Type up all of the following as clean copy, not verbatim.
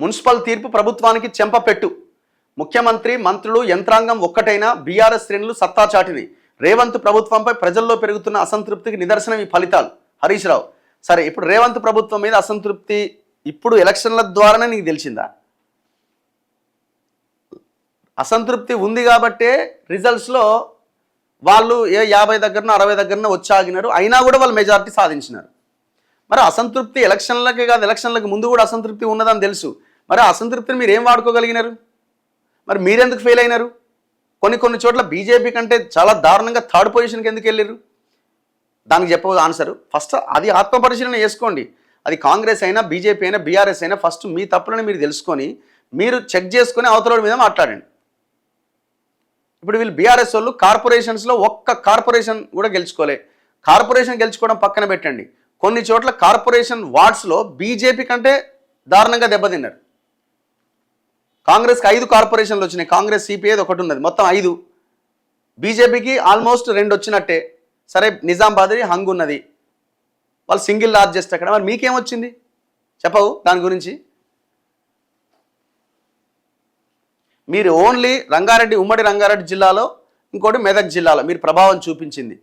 Municipal తీర్పు ప్రభుత్వానికి చెంపపెట్టు. ముఖ్యమంత్రి మంత్రులు యంత్రాంగం ఒక్కటైనా బీఆర్ఎస్ శ్రేణులు సత్తా చాటిని. రేవంత్ ప్రభుత్వంపై ప్రజల్లో పెరుగుతున్న అసంతృప్తికి నిదర్శనం ఈ ఫలితాలు. హరీష్ రావు, సరే ఇప్పుడు రేవంత్ ప్రభుత్వం మీద అసంతృప్తి ఇప్పుడు ఎలక్షన్ల ద్వారానే నీకు తెలిసిందా? అసంతృప్తి ఉంది కాబట్టే రిజల్ట్స్లో వాళ్ళు 50 దగ్గరన 60 దగ్గరన వచ్చాగినారు. అయినా కూడా వాళ్ళు మెజారిటీ సాధించినారు. మరి అసంతృప్తి ఎలక్షన్లకే కాదు, ఎలక్షన్లకు ముందు కూడా అసంతృప్తి ఉన్నదని తెలుసు. మరి ఆ అసంతృప్తిని మీరు ఏం వాడుకోగలిగినారు? మరి మీరెందుకు ఫెయిల్ అయినారు? కొన్ని చోట్ల బీజేపీ కంటే చాలా దారుణంగా థర్డ్ పొజిషన్కి ఎందుకు వెళ్ళారు? దానికి చెప్పదు ఆన్సర్. ఫస్ట్ అది ఆత్మపరిశీలన చేసుకోండి. అది కాంగ్రెస్ అయినా బీజేపీ అయినా బీఆర్ఎస్ అయినా ఫస్ట్ మీ తప్పులని మీరు తెలుసుకొని మీరు చెక్ చేసుకొని అవతల మీద మాట్లాడండి. ఇప్పుడు వీళ్ళు బీఆర్ఎస్ వాళ్ళు కార్పొరేషన్స్లో ఒక్క కార్పొరేషన్ కూడా గెలుచుకోలే. కార్పొరేషన్ గెలుచుకోవడం పక్కన పెట్టండి, కొన్ని చోట్ల కార్పొరేషన్ వార్డ్స్లో బీజేపీ కంటే దారుణంగా దెబ్బతిన్నారు. కాంగ్రెస్కి 5 కార్పొరేషన్లు వచ్చినాయి. కాంగ్రెస్ సిపిఐది ఒకటి ఉన్నది, మొత్తం 5. బీజేపీకి ఆల్మోస్ట్ 2 వచ్చినట్టే. సరే నిజామాబాద్ హంగ్ ఉన్నది, వాళ్ళు సింగిల్ లార్జెస్ట్ అక్కడ. మరి మీకేమొచ్చింది చెప్పవు దాని గురించి? మీరు ఓన్లీ రంగారెడ్డి, ఉమ్మడి రంగారెడ్డి జిల్లాలో, ఇంకోటి మెదక్ జిల్లాలో మీరు ప్రభావం చూపించింది.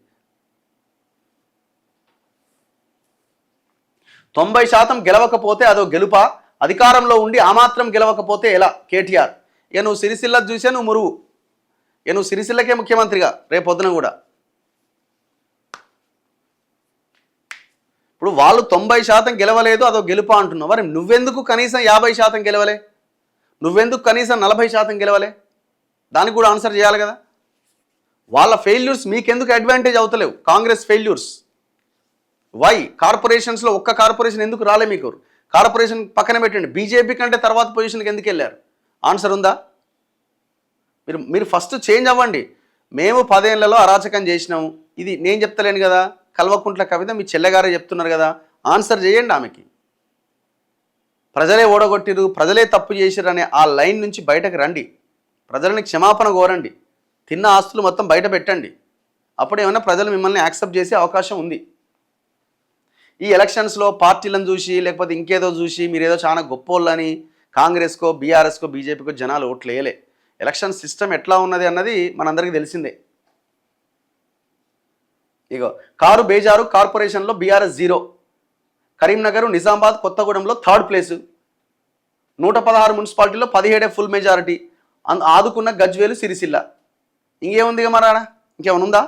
90% గెలవకపోతే అదో గెలుపా? అధికారంలో ఉండి ఆ మాత్రం గెలవకపోతే ఎలా? కేటీఆర్, ఇక నువ్వు సిరిసిల్ల చూసే నువ్వు మురుగు, ఇక నువ్వు సిరిసిల్లకే ముఖ్యమంత్రిగా రేపొద్దున కూడా. ఇప్పుడు వాళ్ళు 90% గెలవలేదు అదో గెలుపా అంటున్నావు. మరి నువ్వెందుకు కనీసం 50% గెలవలే? నువ్వెందుకు కనీసం 40% గెలవలే? దానికి కూడా ఆన్సర్ చేయాలి కదా. వాళ్ళ ఫెయిల్యూర్స్ మీకెందుకు అడ్వాంటేజ్ అవుతలేవు? Congress failures why? కార్పొరేషన్స్లో ఒక్క కార్పొరేషన్ ఎందుకు రాలే మీకు? కార్పొరేషన్ పక్కన పెట్టండి, బీజేపీ కంటే తర్వాత పొజిషన్కి ఎందుకు వెళ్ళారు? ఆన్సర్ ఉందా? మీరు ఫస్ట్ చేంజ్ అవ్వండి. మేము 10 ఏళ్లలో అరాచకం చేసినాము, ఇది నేను చెప్తలేను కదా, కల్వకుంట్ల కవిత మీ చెల్లెగారే చెప్తున్నారు కదా. ఆన్సర్ చేయండి ఆమెకి. ప్రజలే ఓడగొట్టిరు, ప్రజలే తప్పు చేసిరు అనే ఆ లైన్ నుంచి బయటకు రండి. ప్రజలని క్షమాపణ కోరండి, తిన్న ఆస్తులు మొత్తం బయట పెట్టండి. అప్పుడు ఏమైనా ప్రజలు మిమ్మల్ని యాక్సెప్ట్ చేసే అవకాశం ఉంది. ఈ ఎలక్షన్స్లో పార్టీలను చూసి లేకపోతే ఇంకేదో చూసి మీరేదో చాలా గొప్పోళ్ళని కాంగ్రెస్కో బీఆర్ఎస్కో బీజేపీకో జనాలు ఓట్లు వేయలే. ఎలక్షన్ సిస్టమ్ ఎట్లా ఉన్నది అన్నది మనందరికీ తెలిసిందే. ఇగో కారు బేజారు కార్పొరేషన్లో బీఆర్ఎస్ 0, కరీంనగర్, నిజామాబాద్, కొత్తగూడెంలో 3rd ప్లేసు, 116 మున్సిపాలిటీలో 17 ఫుల్ మెజారిటీ, ఆదుకున్న గజ్వేలు, సిరిసిల్ల. ఇంకేముంది ఇక మరి ఇంకేమైనా ఉందా?